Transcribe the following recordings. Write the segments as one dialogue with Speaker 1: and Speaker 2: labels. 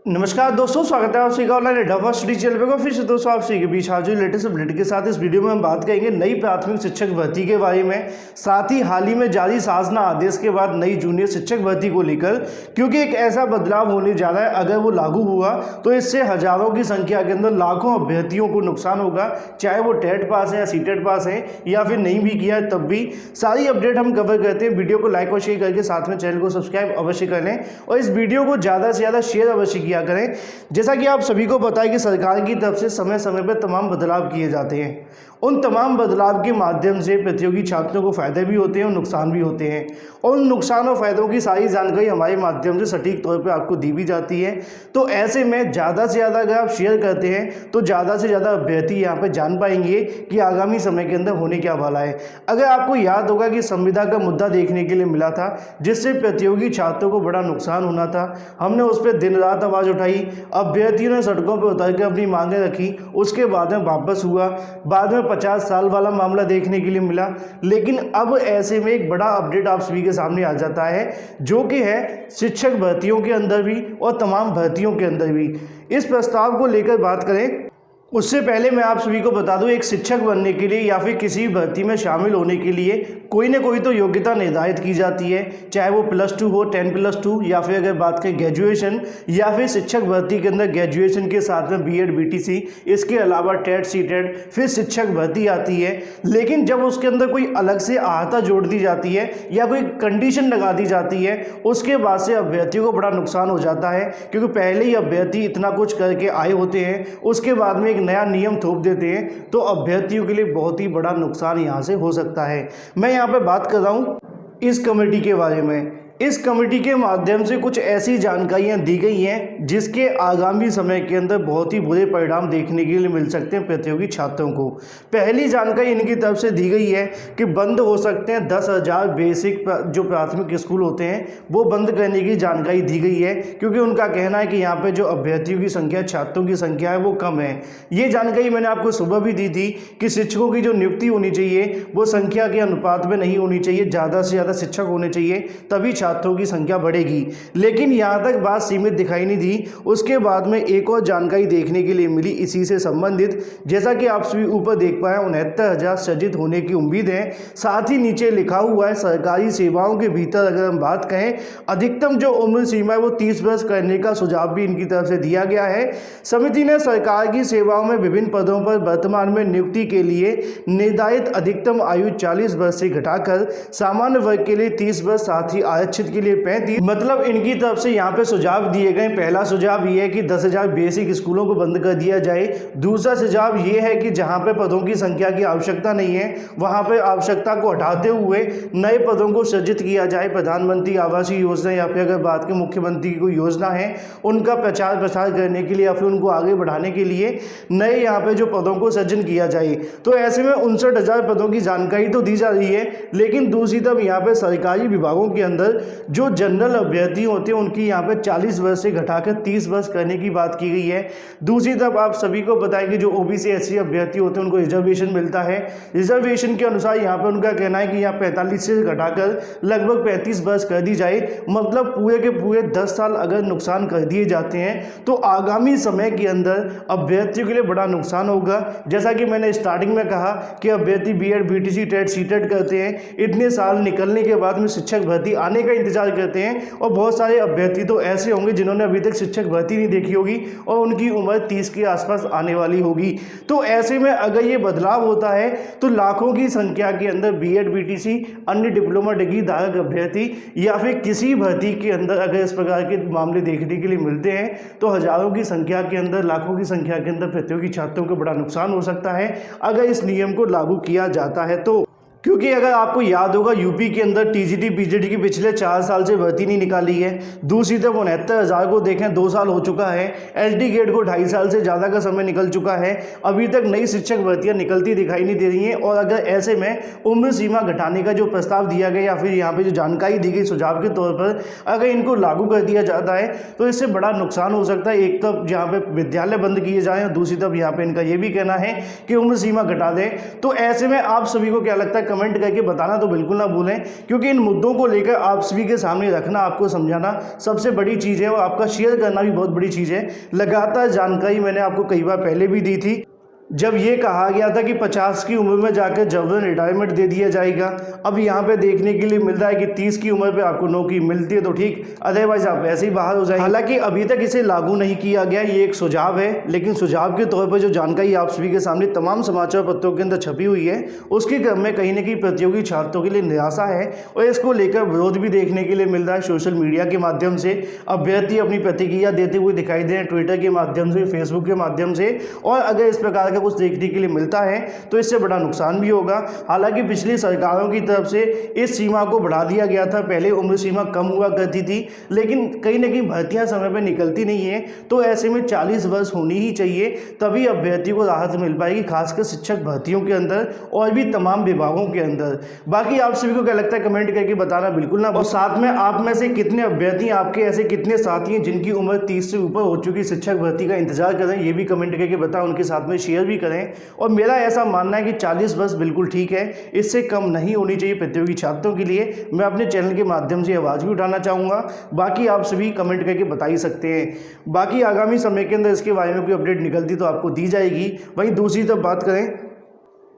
Speaker 1: नमस्कार दोस्तों, स्वागत है आप सभी का ऑनलाइन ढाबा स्टडी चैनल पर। फिर से दोस्तों आप सभी के बीच हाजिर लेटेस्ट अपडेट के साथ इस वीडियो में हम बात करेंगे नई प्राथमिक शिक्षक भर्ती के बारे में, साथ ही हाल ही में जारी शासना आदेश के बाद नई जूनियर शिक्षक भर्ती को लेकर, क्योंकि एक ऐसा बदलाव होने जा रहा है। अगर वो लागू हुआ तो इससे हजारों की संख्या के अंदर लाखों अभ्यर्थियों को नुकसान होगा, चाहे वो टेट पास है या सीटेट पास है या फिर नहीं भी किया है तब भी। सारी अपडेट हम कवर करते हैं। वीडियो को लाइक और शेयर करके साथ में चैनल को सब्सक्राइब अवश्य कर लें और इस वीडियो को ज़्यादा से ज़्यादा शेयर अवश्य किया करें। जैसा कि आप सभी को पता है कि सरकार की तरफ से समय समय पर तमाम बदलाव किए जाते हैं। उन तमाम बदलाव के माध्यम से प्रतियोगी छात्रों को फायदे भी होते हैं और नुकसान भी होते हैं, और उन नुकसान और फायदों की सारी जानकारी हमारे माध्यम से सटीक तौर पर आपको दी भी जाती है। तो ऐसे में ज़्यादा से ज़्यादा अगर आप शेयर करते हैं तो ज़्यादा से ज़्यादा अभ्यर्थी यहाँ पर जान पाएंगे कि आगामी समय के अंदर होने क्या वाला है। अगर आपको याद होगा कि संविदा का मुद्दा देखने के लिए मिला था, जिससे प्रतियोगी छात्रों को बड़ा नुकसान होना था, हमने उस पर दिन रात आवाज़ उठाई, अभ्यर्थियों ने सड़कों पर उतर कर अपनी मांगें रखी, उसके बाद में वापस हुआ, बाद में 50 साल वाला मामला देखने के लिए मिला। लेकिन अब ऐसे में एक बड़ा अपडेट आप सभी के सामने आ जाता है, जो कि है शिक्षक भर्तियों के अंदर भी और तमाम भर्तियों के अंदर भी। इस प्रस्ताव को लेकर बात करें उससे पहले मैं आप सभी को बता दूं, एक शिक्षक बनने के लिए या फिर किसी भी भर्ती में शामिल होने के लिए कोई ना कोई तो योग्यता निर्धारित की जाती है, चाहे वो +2 हो, 10+2, या फिर अगर बात करें ग्रेजुएशन, या फिर शिक्षक भर्ती के अंदर ग्रेजुएशन के साथ में बीएड बीटीसी, इसके अलावा टेट सीटेट, फिर शिक्षक भर्ती आती है। लेकिन जब उसके अंदर कोई अलग से आहता जोड़ दी जाती है या कोई कंडीशन लगा दी जाती है, उसके बाद से अभ्यर्थियों को बड़ा नुकसान हो जाता है, क्योंकि पहले ही अभ्यर्थी इतना कुछ करके आए होते हैं, उसके बाद में नया नियम थोप देते हैं, तो अभ्यर्थियों के लिए बहुत ही बड़ा नुकसान यहां से हो सकता है। मैं यहां पे बात कर रहा हूं इस कमेटी के बारे में। इस कमेटी के माध्यम से कुछ ऐसी जानकारियां दी गई हैं जिसके आगामी समय के अंदर बहुत ही बुरे परिणाम देखने के लिए मिल सकते हैं प्रतियोगी छात्रों को। पहली जानकारी इनकी तरफ से दी गई है कि बंद हो सकते हैं 10,000 बेसिक जो प्राथमिक स्कूल होते हैं, वो बंद करने की जानकारी दी गई है, क्योंकि उनका कहना है कि यहाँ पर जो अभ्यर्थियों की संख्या, छात्रों की संख्या है, वो कम है। ये जानकारी मैंने आपको सुबह भी दी थी कि शिक्षकों की जो नियुक्ति होनी चाहिए वो संख्या के अनुपात में नहीं होनी चाहिए, ज़्यादा से ज़्यादा शिक्षक होने चाहिए, तभी छात्रों की संख्या बढ़ेगी। लेकिन यहां तक बात सीमित दिखाई नहीं दी। उसके बाद में एक और जानकारी देखने के लिए मिली इसी से संबंधित, जैसा कि आप सभी ऊपर देख पाए 69,000 सृजित होने की उम्मीद है। साथ ही नीचे लिखा हुआ है सरकारी सेवाओं के भीतर अगर हम बात करें, अधिकतम जो उम्र सीमा है वो 30 वर्ष करने का सुझाव भी इनकी तरफ से दिया गया है। समिति ने सरकार की सेवाओं में विभिन्न पदों पर वर्तमान में नियुक्ति के लिए निर्धारित अधिकतम आयु 40 वर्ष से घटाकर सामान्य वर्ग के लिए 30 वर्ष, साथ ही आरक्षित के लिए 35, मतलब इनकी तरफ से यहाँ पे सुझाव दिए गए। पहला सुझाव ये है कि 10,000 बेसिक स्कूलों को बंद कर दिया जाए। दूसरा सुझाव ये है कि जहाँ पे पदों की संख्या की आवश्यकता नहीं है, वहाँ पे आवश्यकता को हटाते हुए नए पदों को सृजित किया जाए। प्रधानमंत्री आवास योजना या फिर अगर बात के मुख्यमंत्री की कोई योजना है, उनका प्रचार प्रसार करने के लिए या फिर उनको आगे बढ़ाने के लिए नए यहाँ पे जो पदों को सृजन किया जाए। तो ऐसे में 59,000 पदों की जानकारी तो दी जा रही है, लेकिन दूसरी तरफ यहाँ पे सरकारी विभागों के अंदर जो जनरल अभ्यर्थी होते हैं उनकी यहाँ पे 40 वर्ष से घटाकर 30 वर्ष करने की बात की गई है। दूसरी तरफ आप सभी को बताएं कि जो ओबीसी एससी अभ्यर्थी होते हैं उनको रिजर्वेशन मिलता है। रिजर्वेशन के अनुसार यहाँ पे उनका कहना है कि यहाँ 45 से घटाकर लगभग 35 वर्ष कर दी जाए। मतलब पूरे के पूरे 10 साल अगर नुकसान कर दिए जाते हैं तो आगामी समय के अंदर अभ्यर्थियों के लिए बड़ा नुकसान होगा। जैसा कि मैंने स्टार्टिंग में कहा कि अभ्यर्थी बीएड बीटीसी टेट सीटेट करते हैं, इतने साल निकलने के बाद में शिक्षक भर्ती आने का इंतजार करते हैं, और बहुत सारे अभ्यर्थी तो ऐसे होंगे जिन्होंने अभी तक शिक्षक भर्ती नहीं देखी होगी और उनकी उम्र 30 के आसपास आने वाली होगी। तो ऐसे में अगर ये बदलाव होता है तो लाखों की संख्या के अंदर बीएड बीटीसी, अन्य डिप्लोमा डिग्री धारक अभ्यर्थी या फिर किसी भर्ती के अंदर अगर इस प्रकार के मामले देखने के लिए मिलते हैं तो हजारों की संख्या के अंदर, लाखों की संख्या के अंदर प्रतियोगी छात्रों को बड़ा नुकसान हो सकता है अगर इस नियम को लागू किया जाता है तो। क्योंकि अगर आपको याद होगा यूपी के अंदर टीजीटी पीजीटी की पिछले 4 साल से भर्ती नहीं निकाली है। दूसरी तरफ 69,000 को देखें 2 साल हो चुका है। एलटी गेट को 2.5 साल से ज़्यादा का समय निकल चुका है, अभी तक नई शिक्षक भर्तियां निकलती दिखाई नहीं दे रही हैं। और अगर ऐसे में उम्र सीमा घटाने का जो प्रस्ताव दिया गया या फिर यहाँ पर जो जानकारी दी गई सुझाव के तौर पर, अगर इनको लागू कर दिया जाता है तो इससे बड़ा नुकसान हो सकता है। एक तरफ जहाँ पर विद्यालय बंद किए जाएँ और दूसरी तरफ यहाँ पर इनका ये भी कहना है कि उम्र सीमा घटा दें। तो ऐसे में आप सभी को क्या लगता है, कमेंट करके बताना तो बिल्कुल ना भूलें, क्योंकि इन मुद्दों को लेकर आप सभी के सामने रखना, आपको समझाना सबसे बड़ी चीज़ है और आपका शेयर करना भी बहुत बड़ी चीज़ है। लगातार जानकारी मैंने आपको कई बार पहले भी दी थी, जब ये कहा गया था कि 50 की उम्र में जाकर जबरन रिटायरमेंट दे दिया जाएगा। अब यहाँ पे देखने के लिए मिल रहा है कि 30 की उम्र पे आपको नौकरी मिलती है तो ठीक, अदरवाइज आप ऐसे ही बाहर हो जाएंगे। हालांकि अभी तक इसे लागू नहीं किया गया, ये एक सुझाव है, लेकिन सुझाव के तौर पर जो जानकारी आप सभी के सामने तमाम समाचार पत्रों के अंदर छपी हुई है, उसके क्रम में कहीं ना कहीं प्रतियोगी छात्रों के लिए निराशा है और इसको लेकर विरोध भी देखने के लिए मिल रहा है। सोशल मीडिया के माध्यम से अभ्यर्थी अपनी प्रतिक्रिया देते हुए दिखाई दे रहे हैं, ट्विटर के माध्यम से, फेसबुक के माध्यम से, और अगर इस प्रकार कुछ देखने के लिए मिलता है तो इससे बड़ा नुकसान भी होगा। हालांकि पिछली सरकारों की तरफ से इस सीमा को बढ़ा दिया गया था, पहले उम्र सीमा कम हुआ करती थी, लेकिन कहीं ना कहीं भर्तियां समय पर निकलती नहीं है, तो ऐसे में 40 वर्ष होनी ही चाहिए, तभी अभ्यर्थी को राहत मिल पाएगी, खासकर शिक्षक भर्तियों के अंदर और भी तमाम विभागों के अंदर। बाकी आप सभी को क्या लगता है कमेंट करके बताना बिल्कुल ना। और साथ में आप में से कितने अभ्यर्थी, आपके ऐसे कितने साथी हैं जिनकी उम्र 30 से ऊपर हो चुकी शिक्षक भर्ती का इंतजार करें, ये भी कमेंट करके बताएं, उनके साथ में शेयर भी करें। और मेरा ऐसा मानना है कि 40 वर्ष बिल्कुल ठीक है, इससे कम नहीं होनी चाहिए प्रतियोगी छात्रों के लिए। मैं अपने चैनल के माध्यम से आवाज़ भी उठाना चाहूँगा, बाकी आप सभी कमेंट करके बता ही सकते हैं। बाकी आगामी समय के अंदर इसके बारे में कोई अपडेट निकलती तो आपको दी जाएगी। वहीं दूसरी तरफ बात करें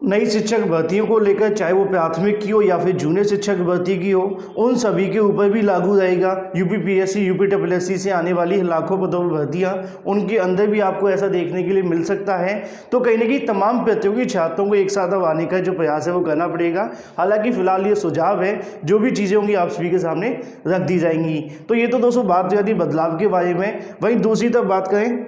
Speaker 1: नई शिक्षक भर्तियों को लेकर, चाहे वो प्राथमिक की हो या फिर जूनियर शिक्षक भर्ती की हो, उन सभी के ऊपर भी लागू रहेगा। यूपीपीएससी, यूपीएससी से आने वाली लाखों पदों पर भर्तियाँ, उनके अंदर भी आपको ऐसा देखने के लिए मिल सकता है। तो कहीं ना कहीं तमाम प्रतियोगी छात्रों को एक साथ अब आने का जो प्रयास है वो करना पड़ेगा। हालांकि फिलहाल ये सुझाव है, जो भी चीज़ें होंगी आप सभी के सामने रख दी जाएंगी। तो ये तो दोस्तों बात हुई बदलाव के बारे में। वहीं दूसरी तरफ बात करें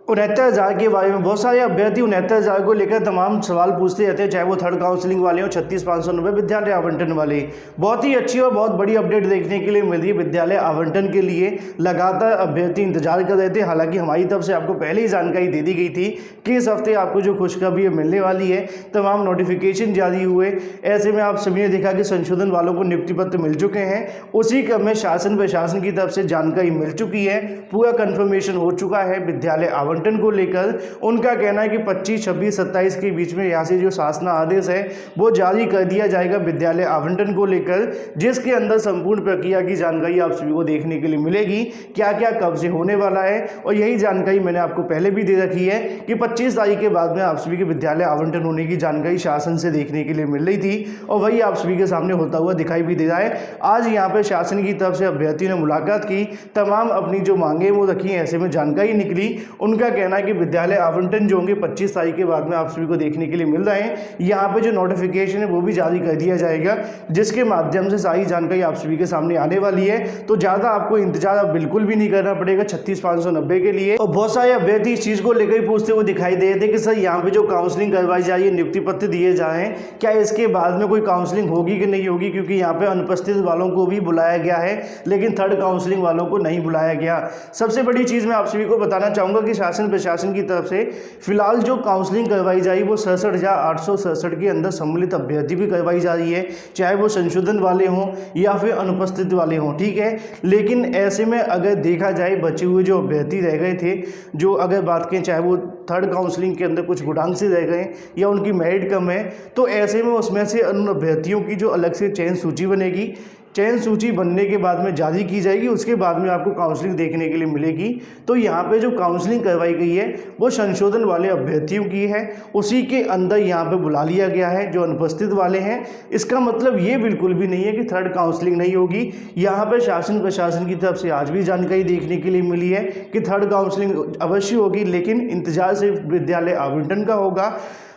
Speaker 1: 69,000 के बारे में, बहुत सारे अभ्यर्थी 69,000 को लेकर तमाम सवाल पूछते रहते हैं, चाहे वो थर्ड काउंसलिंग वाले हो, 36,590 विद्यालय आवंटन वाले। बहुत ही अच्छी और बहुत बड़ी अपडेट देखने के लिए मिल रही है विद्यालय आवंटन के लिए। लगातार अभ्यर्थी इंतजार कर रहे थे, हालांकि हमारी तरफ से आपको पहले ही जानकारी दे दी गई थी कि इस हफ्ते आपको जो खुशखबरी मिलने वाली है, तमाम नोटिफिकेशन जारी हुए। ऐसे में आप सभी ने देखा कि संशोधन वालों को नियुक्ति पत्र मिल चुके हैं, उसी क्रम में शासन प्रशासन की तरफ से जानकारी मिल चुकी है, पूरा कन्फर्मेशन हो चुका है विद्यालय को लेकर। उनका कहना है कि 25, 26, 27 के बीच में यहाँ से जो शासन आदेश है वो जारी कर दिया जाएगा विद्यालय आवंटन को लेकर, जिसके अंदर संपूर्ण प्रक्रिया की जानकारी आप सभी को देखने के लिए मिलेगी, क्या क्या कब से होने वाला है। और यही जानकारी मैंने आपको पहले भी दे रखी है कि 25 तारीख के बाद में आप सभी के विद्यालय आवंटन होने की जानकारी शासन से देखने के लिए मिल रही थी, और वही आप सभी के सामने होता हुआ दिखाई भी दे रहा है। आज यहाँ पर शासन की तरफ से अभ्यर्थियों ने मुलाकात की, तमाम अपनी जो मांगे वो रखी, ऐसे में जानकारी निकली। उनका कहना है कि विद्यालय आवंटन जो होंगे 25 तारीख के बाद में आप सभी को देखने के लिए मिल रहे हैं। यहाँ पे जो नोटिफिकेशन है वो भी जारी कर दिया जाएगा, जिसके माध्यम से सारी जानकारी आप सभी के सामने आने वाली है। तो ज़्यादा आपको इंतजार अब बिल्कुल भी नहीं करना पड़ेगा 36,590 के लिए। और बहुत सारे अभ्यर्थी इस चीज़ को लेकर पूछते हुए दिखाई दे रहे थे कि सर यहाँ पे जो काउंसलिंग करवाई जा रही है, नियुक्ति पत्र दिए जा रहे हैं, क्या इसके बाद में कोई काउंसलिंग होगी कि नहीं होगी, क्योंकि यहाँ पे अनुपस्थित वालों को भी बुलाया गया है, लेकिन थर्ड काउंसलिंग वालों को नहीं बुलाया गया। सबसे बड़ी चीज़ मैं आप सभी को बताना चाहूँगा कि शासन प्रशासन की तरफ से फिलहाल जो काउंसलिंग करवाई जा रही है वो 67,867 के अंदर सम्मिलित अभ्यर्थी भी करवाई जा रही है, चाहे वो संशोधन वाले हों या फिर अनुपस्थित वाले हों, ठीक है। लेकिन ऐसे में अगर देखा जाए बचे हुए जो अभ्यर्थी रह गए थे, जो अगर बात करें चाहे वो थर्ड काउंसलिंग के अंदर कुछ गुडांग से रह गए या उनकी मेरिट कम है, तो ऐसे में उसमें से उन अभ्यर्थियों की जो अलग से चयन सूची बनेगी, चयन सूची बनने के बाद में जारी की जाएगी, उसके बाद में आपको काउंसलिंग देखने के लिए मिलेगी। तो यहाँ पे जो काउंसलिंग करवाई गई है वो संशोधन वाले अभ्यर्थियों की है, उसी के अंदर यहाँ पे बुला लिया गया है जो अनुपस्थित वाले हैं। इसका मतलब ये बिल्कुल भी नहीं है कि थर्ड काउंसलिंग नहीं होगी। यहाँ पे शासन प्रशासन की तरफ से आज भी जानकारी देखने के लिए मिली है कि थर्ड काउंसलिंग अवश्य होगी, लेकिन इंतजार सिर्फ विद्यालय आवंटन का होगा।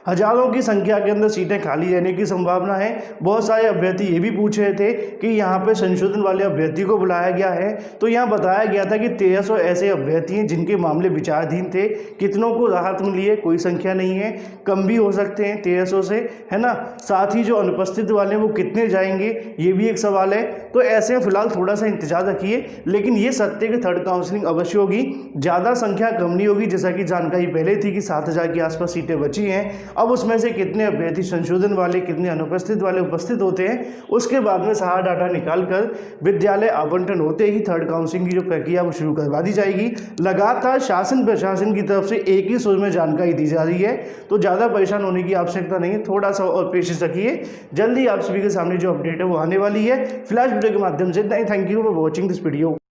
Speaker 1: हजारों की संख्या के अंदर सीटें खाली रहने की संभावना है। बहुत सारे अभ्यर्थी ये भी पूछ रहे थे कि यहाँ पे संशोधन वाले अभ्यर्थी को बुलाया गया है, तो यहाँ बताया गया था कि 1300 ऐसे अभ्यर्थी हैं जिनके मामले विचाराधीन थे। कितनों को राहत मिली है कोई संख्या नहीं है, कम भी हो सकते हैं 1300 से, है ना। साथ ही जो अनुपस्थित वाले हैं वो कितने जाएंगे ये भी एक सवाल है। तो ऐसे में फिलहाल थोड़ा सा इंतजार रखिए, लेकिन ये सत्य कि थर्ड काउंसलिंग अवश्य होगी, ज़्यादा संख्या कम नहीं होगी। जैसा कि जानकारी पहले थी कि 7,000 के आसपास सीटें बची हैं, अब उसमें से कितने अभ्यर्थी संशोधन वाले, कितने अनुपस्थित वाले उपस्थित होते हैं, उसके बाद में सारा डाटा निकाल कर विद्यालय आवंटन होते ही थर्ड काउंसलिंग की जो प्रक्रिया वो शुरू करवा दी जाएगी। लगातार शासन प्रशासन की तरफ से एक ही सुर में जानकारी दी जा रही है, तो ज़्यादा परेशान होने की आवश्यकता नहीं है, थोड़ा सा और पेशेंस रखिए। जल्दी आप सभी के सामने जो अपडेट है वो आने वाली है। फ्लैश वीडियो के माध्यम से। Thank you for watching this video.